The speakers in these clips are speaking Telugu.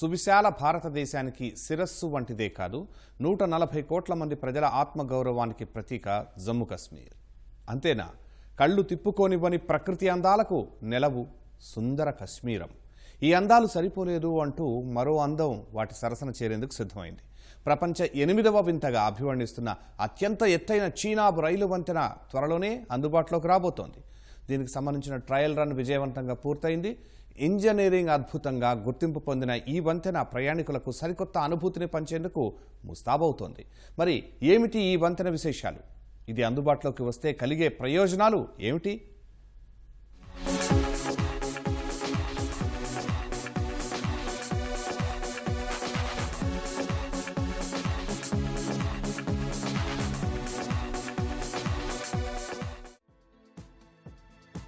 సువిశాల భారతదేశానికి శిరస్సు వంటిదే కాదు 140 కోట్ల మంది ప్రజల ఆత్మగౌరవానికి ప్రతీక జమ్మూ కశ్మీర్. అంతేనా, కళ్ళు తిప్పుకోనివ్వని ప్రకృతి అందాలకు నెలవు సుందర కశ్మీరం. ఈ అందాలు సరిపోలేదు అంటూ మరో అందం వాటి సరసన చేరేందుకు సిద్ధమైంది. ప్రపంచ 8వ వింతగా అభివర్ణిస్తున్న అత్యంత ఎత్తైన చీనాబ్ రైలు వంతెన త్వరలోనే అందుబాటులోకి రాబోతోంది. దీనికి సంబంధించిన ట్రయల్ రన్ విజయవంతంగా పూర్తయింది. ఇంజనీరింగ్ అద్భుతంగా గుర్తింపు పొందిన ఈ వంతెన ప్రయాణికులకు సరికొత్త అనుభూతిని పంచేందుకు ముస్తాబవుతోంది. మరి ఏమిటి ఈ వంతెన విశేషాలు? ఇది అందుబాటులోకి వస్తే కలిగే ప్రయోజనాలు ఏమిటి?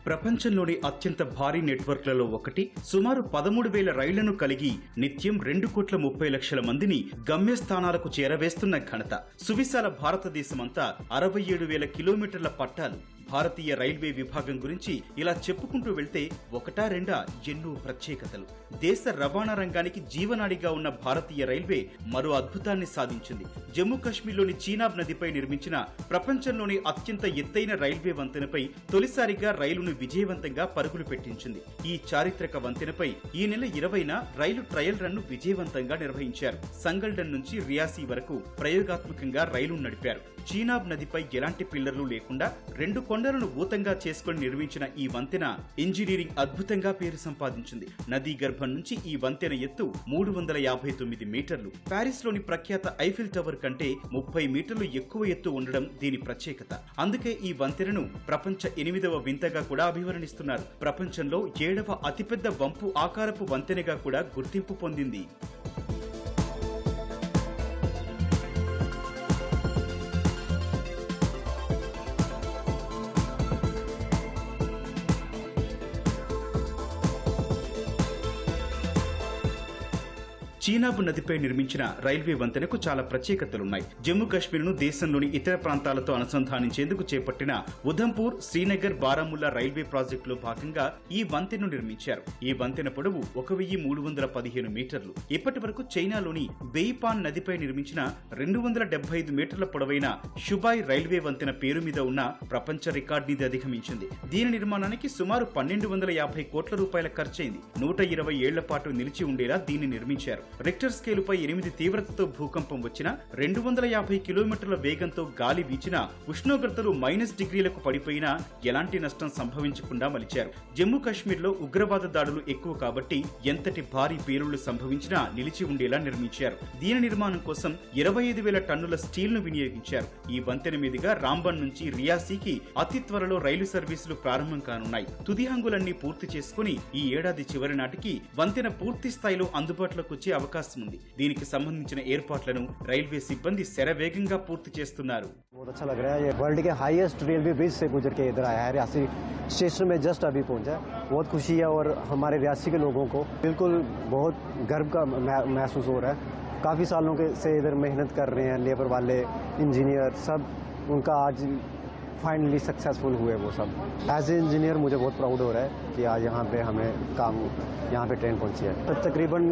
ప్రపంచంలోని అత్యంత భారీ నెట్వర్క్లలో ఒకటి, సుమారు 13,000 రైళ్లను కలిగి నిత్యం 2,30,00,000 మందిని గమ్యస్థానాలకు చేరవేస్తున్న ఘనత. సువిశాల భారతదేశమంతా 67,000 కిలోమీటర్ల పట్టాలు. భారతీయ రైల్వే విభాగం గురించి ఇలా చెప్పుకుంటూ వెళ్తే ఒకటా రెండా ఎన్నో ప్రత్యేకతలు. దేశ రవాణా రంగానికి జీవనాడిగా ఉన్న భారతీయ రైల్వే మరో అద్భుతాన్ని సాధించింది. జమ్మూ కశ్మీర్లోని చీనాబ్ నదిపై నిర్మించిన ప్రపంచంలోని అత్యంత ఎత్తైన రైల్వే వంతెనపై తొలిసారిగా రైలును విజయవంతంగా పరుగులు పెట్టించింది. ఈ చారిత్రక వంతెనపై ఈ నెల 20న రైలు ట్రయల్ రన్ ను విజయవంతంగా నిర్వహించారు. సంగల్డన్ నుంచి రియాసీ వరకు ప్రయోగాత్మకంగా రైలు నడిపారు. చీనాబ్ నదిపై ఎలాంటి పిల్లర్లు లేకుండా 2 కొండలను ఊతంగా చేసుకుని నిర్మించిన ఈ వంతెన ఇంజనీరింగ్ అద్భుతంగా పేరు సంపాదించింది. నదీ గర్భం నుంచి ఈ వంతెన ఎత్తు 359 మీటర్లు. ప్యారిస్ లోని ప్రఖ్యాత ఐఫిల్ టవర్ కంటే 30 మీటర్లు ఎక్కువ ఎత్తు ఉండడం దీని ప్రత్యేకత. అందుకే ఈ వంతెనను ప్రపంచ 8వ వింతగా కూడా అభివర్ణిస్తున్నారు. ప్రపంచంలో 7వ అతిపెద్ద వంపు ఆకారపు వంతెనగా కూడా గుర్తింపు పొందింది. చీనాబ్ నదిపై నిర్మించిన రైల్వే వంతెనకు చాలా ప్రత్యేకతలున్నాయి. జమ్మూ కశ్మీర్ను దేశంలోని ఇతర ప్రాంతాలతో అనుసంధానించేందుకు చేపట్టిన ఉధంపూర్, శ్రీనగర్, బారాముల్లా రైల్వే ప్రాజెక్టులో భాగంగా ఈ వంతెనను నిర్మించారు. ఈ వంతెన పొడవు 1315 మీటర్లు. ఇప్పటి వరకు చైనాలోని బెయిపాన్ నదిపై నిర్మించిన 275 మీటర్ల పొడవైన షుబాయ్ రైల్వే వంతెన పేరు మీద ఉన్న ప్రపంచ రికార్డుని అధిగమించింది. దీని నిర్మాణానికి సుమారు 1250 కోట్ల రూపాయల ఖర్చయింది. 120 ఏళ్ల పాటు నిలిచి ఉండేలా దీన్ని నిర్మించారు. రిక్టర్ స్కేలుపై 8 తీవ్రతతో భూకంపం వచ్చినా 250 కిలోమీటర్ల వేగంతో గాలి వీచినా ఉష్ణోగ్రతలు -డిగ్రీలకు పడిపోయినా ఎలాంటి నష్టం సంభవించకుండా మలిచారు. జమ్మూ కశ్మీర్లో ఉగ్రవాద దాడులు ఎక్కువ కాబట్టి ఎంతటి భారీ పేలుళ్లు సంభవించినా నిలిచి ఉండేలా నిర్మించారు. దీని నిర్మాణం కోసం 25,000 టన్నుల స్టీల్ ను వినియోగించారు. ఈ వంతెన మీదుగా రాంబన్ నుంచి రియాసీకి అతి త్వరలో రైలు సర్వీసులు ప్రారంభం కానున్నాయి. తుది హంగులన్నీ పూర్తి చేసుకుని ఈ ఏడాది చివరి నాటికి వంతెన పూర్తి స్థాయిలో అందుబాటులోకి వచ్చే అవకాశం ఉంది. దీనికి సంబంధించిన ఏర్పాట్లను రైల్వే సిబ్బంది శరవేగంగా పూర్తి చేస్తున్నారు. बहुत अच्छा लग रहा है। ये वर्ल्ड के हाईएस्ट रेलवे ब्रिज से गुजर के इधर आया है। रियासी स्टेशन में जस्ट अभी पहुंचा है। बहुत खुशी है और हमारे रियासी के लोगों को बिल्कुल बहुत गर्व का महसूस हो रहा है। काफ़ी सालों से इधर मेहनत कर रहे हैं लेबर वाले, इंजीनियर, सब उनका आज फाइनली सक्सेसफुल हुए वो सब। एज ए इंजीनियर मुझे बहुत प्राउड हो रहा है कि आज यहाँ पे हमें काम, यहाँ पे ट्रेन पहुँची है। तो तकरीबन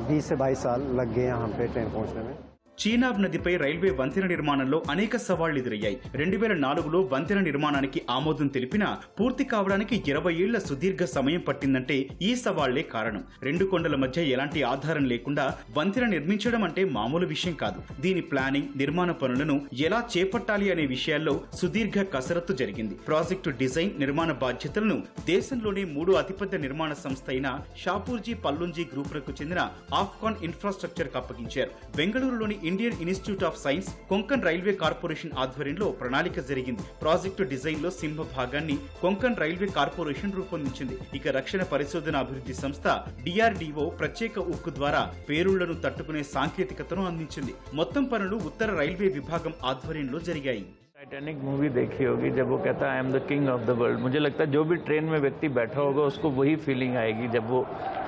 20 से 22 साल लग गए यहाँ पे ट्रेन पहुँचने में। చీనాబ్ నదిపై రైల్వే వంతెన నిర్మాణంలో అనేక సవాళ్లు ఎదురయ్యాయి. 2004లో వంతెన నిర్మాణానికి ఆమోదం తెలిపినా పూర్తి కావడానికి 20 ఏళ్ల సుదీర్ఘ సమయం పట్టిందంటే ఈ సవాళ్లే కారణం. 2 కొండల మధ్య ఎలాంటి ఆధారం లేకుండా వంతెన నిర్మించడం అంటే మామూలు విషయం కాదు. దీని ప్లానింగ్, నిర్మాణ పనులను ఎలా చేపట్టాలి అనే విషయాల్లో సుదీర్ఘ కసరత్తు జరిగింది. ప్రాజెక్టు డిజైన్, నిర్మాణ బాధ్యతలను దేశంలోనే 3 అతిపెద్ద నిర్మాణ సంస్థ అయిన షాపూర్జీ పల్లుంజీ గ్రూపులకు చెందిన ఆఫ్కాన్ ఇన్ఫ్రాస్ట్రక్చర్ కు అప్పగించారు. బెంగళూరులోని Indian institute of science, Konkan railway corporation ఆధ్వర్యంలో ప్రణాళిక జరిగింది. ప్రాజెక్టు డిజైన్ లో సింహ భాగాన్ని కొంకన్ రైల్వే కార్పొరేషన్ రూపొందించింది. ఇక రక్షణ పరిశోధన అభివృద్ధి సంస్థ DRDO ప్రత్యేక ఉక్కు ద్వారా పేలుళ్లను తట్టుకునే సాంకేతికతను అందించింది. మొత్తం పనులు ఉత్తర రైల్వే విభాగం ఆధ్వర్యంలో జరిగాయి. टाइटैनिक मूवी देखी होगी, जब वो कहता है I am the king of the world. मुझे लगता है जो भी ट्रेन में व्यक्ति बैठा होगा उसको वही फीलिंग आएगी जब वो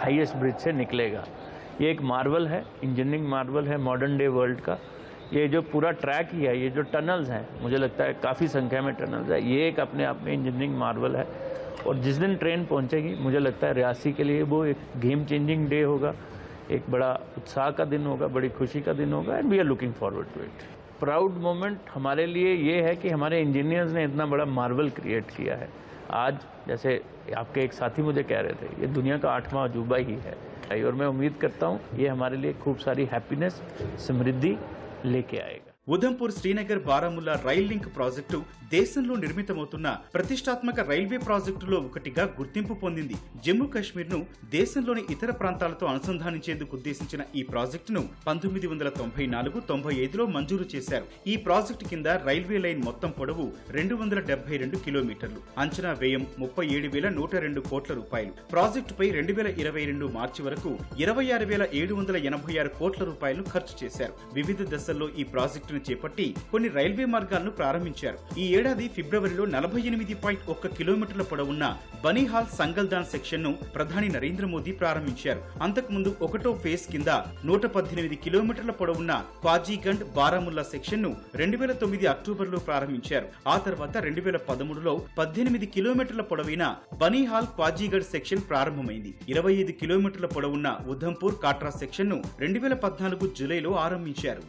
हाईएस्ट ब्रिज से निकलेगा। ये एक मार्वल है, इंजीनियरिंग मार्वल है मॉडर्न डे वर्ल्ड का। ये जो पूरा ट्रैक ही है, ये जो टनल्स हैं, मुझे लगता है काफ़ी संख्या में टनल्स है, ये एक अपने आप में इंजीनियरिंग मार्वल है। और जिस दिन ट्रेन पहुंचेगी मुझे लगता है रियासी के लिए वो एक गेम चेंजिंग डे होगा। एक बड़ा उत्साह का दिन होगा, बड़ी खुशी का दिन होगा, and we are looking forward to it. Proud moment हमारे लिए ये है कि हमारे इंजीनियर्स ने इतना बड़ा मार्वल क्रिएट किया है। आज जैसे आपके एक साथी मुझे कह रहे थे, ये दुनिया का 8वां अजूबा ही है, और मैं उम्मीद करता हूँ ये हमारे लिए खूब सारी हैप्पीनेस, समृद्धि लेके आएगा। Udhampur Srinagar Baramulla rail link project దేశంలో నిర్మితమవుతున్న ప్రతిష్టాత్మక రైల్వే ప్రాజెక్టులో ఒకటిగా గుర్తింపు పొందింది. జమ్మూ కాశ్మీర్ ను దేశంలోని ఇతర ప్రాంతాలతో అనుసంధానించేందుకు ఉద్దేశించిన ఈ ప్రాజెక్టును 1994-95లో మంజూరు చేశారు. ఈ ప్రాజెక్టు కింద రైల్వే లైన్ మొత్తం పొడవు 272 కిలోమీటర్లు, అంచనా వ్యయం 37,102 కోట్ల రూపాయలు. ప్రాజెక్టుపై 2022 మార్చి వరకు 26,786 కోట్ల రూపాయలు ఖర్చు చేశారు. వివిధ దశల్లో ఈ ప్రాజెక్టు చేపట్టి కొన్ని రైల్వే మార్గాలను ప్రారంభించారు. ఈ ఏడాది ఫిబ్రవరిలో 48.1 కిలోమీటర్ల పొడవున్న బనీహాల్ సంగల్దాన్ సెక్షన్ ను ప్రధాని నరేంద్ర మోదీ ప్రారంభించారు. అంతకుముందు 1వ ఫేజ్ కింద 118 కిలోమీటర్ల పొడవున్న క్వాజీగండ్ బారాముల్లా సెక్షన్ ను 2009 అక్టోబర్లో ప్రారంభించారు. ఆ తర్వాత 2013లో 18 కిలోమీటర్ల పొడవైన బనీహాల్ క్వాజీగండ్ సెక్షన్ ప్రారంభమైంది. 25 కిలోమీటర్ల పొడవున్న ఉధంపూర్ కాట్రా సెక్షన్ ను 2014 జూలైలో ఆరంభించారు.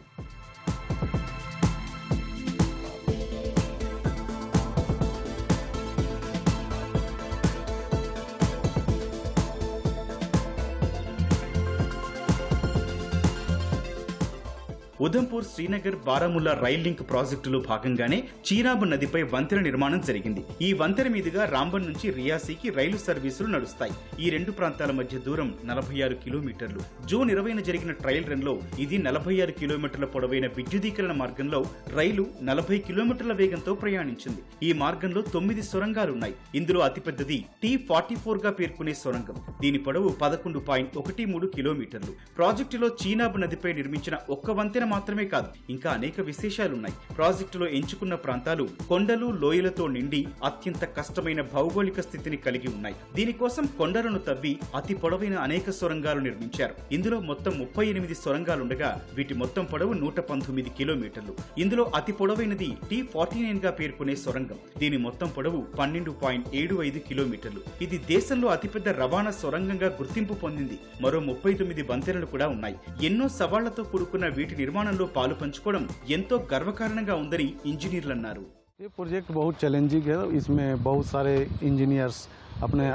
ఉధంపూర్ శ్రీనగర్ బారాముల్లా రైల్ లింక్ ప్రాజెక్టులో భాగంగానే చీనాబ్ నదిపై వంతెన నిర్మాణం జరిగింది. ఈ వంతెన మీదుగా రాంబన్ నుంచి రియాసీకి రైలు సర్వీసులు నడుస్తాయి. ఈ రెండు ప్రాంతాల మధ్య దూరం 46 కిలోమీటర్లు. జూన్ 20న జరిగిన ట్రయల్ రన్ లో ఇది 46 కిలోమీటర్ల పొడవైన విద్యుదీకరణ మార్గంలో రైలు 40 కిలోమీటర్ల వేగంతో ప్రయాణించింది. ఈ మార్గంలో 9 సొరంగాలున్నాయి. ఇందులో అతిపెద్దది T44 గా పేర్కొనే సొరంగం. దీని పొడవు 11.13 కిలోమీటర్లు. ప్రాజెక్టులో చీనాబ్ నదిపై నిర్మించిన ఒక్క వంతెన మాత్రమే కాదు, ఇంకా అనేక విశేషాలున్నాయి. ప్రాజెక్టులో ఎంచుకున్న ప్రాంతాలు కొండలు, లోయలతో నిండి అత్యంత కష్టమైన భౌగోళిక స్థితిని కలిగి ఉన్నాయి. దీనికోసం కొండలను తవ్వి అతి పొడవైన అనేక సొరంగాలు నిర్మించారు. ఇందులో మొత్తం 38 సొరంగాలుండగా వీటి మొత్తం పొడవు 119 కిలోమీటర్లు. ఇందులో అతి పొడవైనది T49 గా పేర్కొనే సొరంగం. దీని మొత్తం పొడవు 12.75 కిలోమీటర్లు. ఇది దేశంలో అతిపెద్ద రవాణా సొరంగంగా గుర్తింపు పొందింది. మరో 39 వంతెనలు కూడా ఉన్నాయి. ఎన్నో సవాళ్లతో కూడుకున్న వీటి నిర్మాణంలో పాలు పంచుకోవడం ఎంతో గర్వకారణంగా ఉందని ఇంజనీర్లు అన్నారు. ये प्रोजेक्ट बहुत चैलेंजिंग है। इसमें बहुत सारे इंजीनियर्स, अपने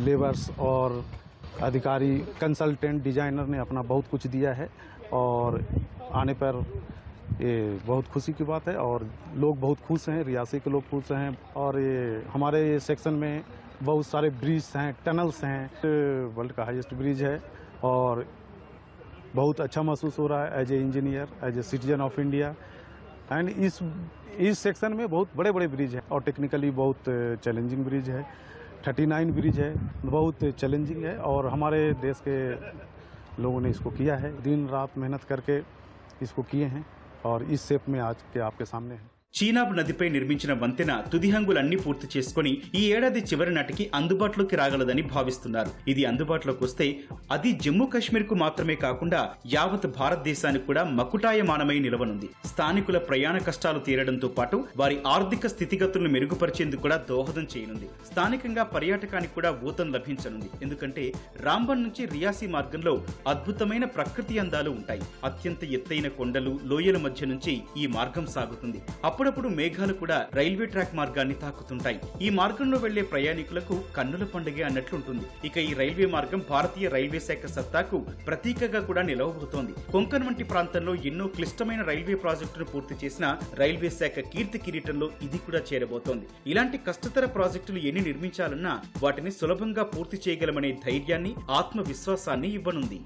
लेबर्स और अधिकारी, कंसल्टेंट, डिजाइनर ने अपना बहुत कुछ दिया है और आने पर ये बहुत खुशी की बात है और लोग बहुत खुश हैं, रियासी के लोग खुश हैं। और ये हमारे सेक्शन में बहुत सारे ब्रिज हैं, टनल्स हैं। वर्ल्ड का हाईएस्ट ब्रिज है और बहुत अच्छा महसूस हो रहा है as a engineer, as a citizen of India. And इस सेक्शन में बहुत बड़े बड़े ब्रिज हैं और टेक्निकली बहुत चैलेंजिंग ब्रिज है। 39 ब्रिज है, बहुत चैलेंजिंग है और हमारे देश के लोगों ने इसको किया है, दिन रात मेहनत करके इसको किए हैं और इस शेप में आज के आपके सामने है। చీనాబ్ నదిపై నిర్మించిన వంతెన తుది హంగులన్నీ పూర్తి చేసుకుని ఈ ఏడాది చివరి నాటికి అందుబాటులోకి రాగలదని భావిస్తున్నారు. ఇది అందుబాటులోకి వస్తే అది జమ్మూ కాశ్మీర్ కు మాత్రమే కాకుండా యావత్ భారతదేశానికి కూడా మకుటాయమానమై నిలవనుంది. స్థానికుల ప్రయాణ కష్టాలు తీరడంతో పాటు వారి ఆర్థిక స్థితిగతులను మెరుగుపరిచేందుకు కూడా దోహదం చేయనుంది. స్థానికంగా పర్యాటకానికి కూడా ఊతం లభించనుంది. ఎందుకంటే రాంబన్ నుంచి రియాసీ మార్గంలో అద్భుతమైన ప్రకృతి అందాలు ఉంటాయి. అత్యంత ఎత్తైన కొండలు, లోయల మధ్య నుంచి ఈ మార్గం సాగుతుంది. అప్పుడప్పుడు మేఘాలు కూడా రైల్వే ట్రాక్ మార్గాన్ని తాకుతుంటాయి. ఈ మార్గంలో వెళ్లే ప్రయాణికులకు కన్నుల పండుగ అన్నట్లుంటుంది. ఇక ఈ రైల్వే మార్గం భారతీయ రైల్వే శాఖ సత్తాకు ప్రతీకగా కూడా నిలవబోతోంది. కొంకన్ వంటి ప్రాంతంలో ఎన్నో క్లిష్టమైన రైల్వే ప్రాజెక్టును పూర్తి చేసిన రైల్వే శాఖ కీర్తి కిరీటంలో ఇది కూడా చేరబోతోంది. ఇలాంటి కష్టతర ప్రాజెక్టులు ఎన్ని నిర్మించాలన్నా వాటిని సులభంగా పూర్తి చేయగలమనే ధైర్యాన్ని, ఆత్మవిశ్వాసాన్ని ఇవ్వనుంది.